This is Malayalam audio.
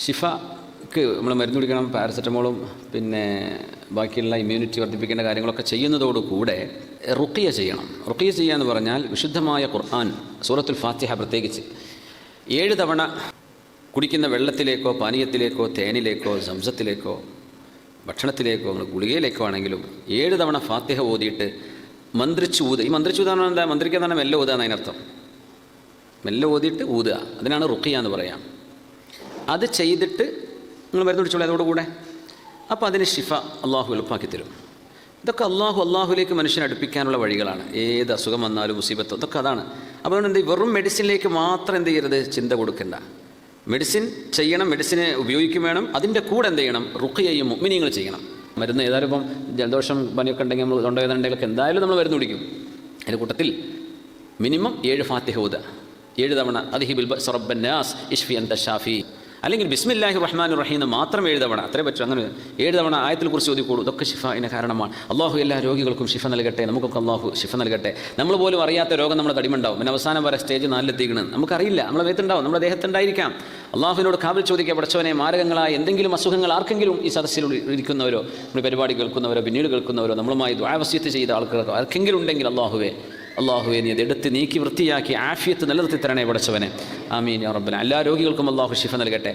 ഷിഫക്ക് നമ്മൾ മരുന്ന് കുടിക്കണം, പാരസെറ്റമോളും പിന്നെ ബാക്കിയുള്ള ഇമ്മ്യൂണിറ്റി വർദ്ധിപ്പിക്കേണ്ട കാര്യങ്ങളൊക്കെ ചെയ്യുന്നതോടുകൂടെ റുഖിയ ചെയ്യണം. റുഖിയ ചെയ്യുക എന്ന് പറഞ്ഞാൽ വിശുദ്ധമായ ഖുർആൻ സൂറത്തുൽ ഫാത്തിഹ പ്രത്യേകിച്ച് 7 തവണ കുടിക്കുന്ന വെള്ളത്തിലേക്കോ പാനീയത്തിലേക്കോ തേനിലേക്കോ സംസത്തിലേക്കോ ഭക്ഷണത്തിലേക്കോ ഗുളികയിലേക്കോ ആണെങ്കിലും 7 തവണ ഫാത്തിഹ ഓതിയിട്ട് മന്ത്രിച്ച് ഊതുക. ഈ മന്ത്രിച്ച് ഊതാന്ന് എന്താ? മന്ത്രിക്കുക എന്ന് പറഞ്ഞാൽ മെല്ലെ ഊതുക എന്നതിനർത്ഥം. മെല്ലെ ഓതിയിട്ട് ഊതുക, അതിനാണ് റുഖിയ എന്ന് പറയാം. അത് ചെയ്തിട്ട് നിങ്ങൾ മരുന്ന് പിടിച്ചോളൂ അതോടുകൂടെ. അപ്പോൾ അതിന് ഷിഫ അള്ളാഹു എളുപ്പമാക്കി തരും. ഇതൊക്കെ അള്ളാഹുലേക്ക് മനുഷ്യനെ അടുപ്പിക്കാനുള്ള വഴികളാണ്. ഏത് അസുഖം വന്നാലും മുസീബത്തോ ഇതൊക്കെ അതാണ്. അപ്പോൾ അതുകൊണ്ട് എന്ത് വെറും മെഡിസിനിലേക്ക് മാത്രം എന്ത് ചെയ്യരുത്, ചിന്ത കൊടുക്കണ്ട. മെഡിസിൻ ചെയ്യണം, മെഡിസിനെ ഉപയോഗിക്കും വേണം. അതിൻ്റെ കൂടെ എന്ത് ചെയ്യണം, റുഖിയയും മുഅ്മിനീങ്ങൾ ചെയ്യണം. മരുന്ന് ഏതായാലും ഇപ്പം ജലദോഷം പനിയൊക്കെ ഉണ്ടെങ്കിൽ നമ്മൾ തൊണ്ടവേദന ഉണ്ടെങ്കിലൊക്കെ എന്തായാലും നമ്മൾ മരുന്ന് കുടിക്കും. അതിൻ്റെ കൂട്ടത്തിൽ മിനിമം 7 ഫാത്തിഹ ഓതുക 7 തവണ. അദ്ഹിബിൽ ബഅ്സ റബ്ബന്നാസ് ഇശ്ഫി അൻത ഷാഫി, അല്ലെങ്കിൽ ബിസ്മില്ലാഹിർ റഹ്മാനിർ റഹീം മാത്രം 7 തവണ, അത്രേ പറ്റും. അങ്ങനെ 7 തവണ ആയത്തിൽ കുറിച്ച് ഓതിക്കോളൂ. ഇതൊക്കെ ഷിഫായിന് കാരണമാണ്. അള്ളാഹു എല്ലാ രോഗികൾക്കും ഷിഫ നൽകട്ടെ, നമുക്കൊക്കെ അള്ളാഹു ഷിഫ നൽകട്ടെ. നമ്മൾ പോലും അറിയാത്ത രോഗം നമ്മുടെ തടിമുണ്ടാവും. പിന്നെ അവസാനം വരെ സ്റ്റേജ് 4 എത്തിക്കണം, നമുക്കറിയില്ല. നമ്മളെ ദേഹത്തുണ്ടാവും, നമ്മുടെ ദേഹത്തുണ്ടായിരിക്കാം. അള്ളാഹുവിനോട് കാവൽ ചോദിക്കുക, പടച്ചവനെ മാരകങ്ങളായ എന്തെങ്കിലും അസുഖങ്ങൾ ആർക്കെങ്കിലും ഈ സദസ്സിൽ ഇരിക്കുന്നവരോ നമ്മുടെ പരിപാടി കേൾക്കുന്നവരോ പിന്നീട് കേൾക്കുന്നവരോ നമ്മളുമായി ദുആ വസിയത്ത് ചെയ്ത ആൾക്കാർക്ക് ആർക്കെങ്കിലും ഉണ്ടെങ്കിൽ അള്ളാഹുവെ നീ അതെടുത്ത് നീക്കി വൃത്തിയാക്കി ആഫിയത്ത് നിലനിർത്തി തരണേ പടച്ചവനെ. ആമീൻ യാ റബ്ബൽ. എല്ലാ രോഗികൾക്കും അള്ളാഹു ഷിഫ നൽകട്ടെ.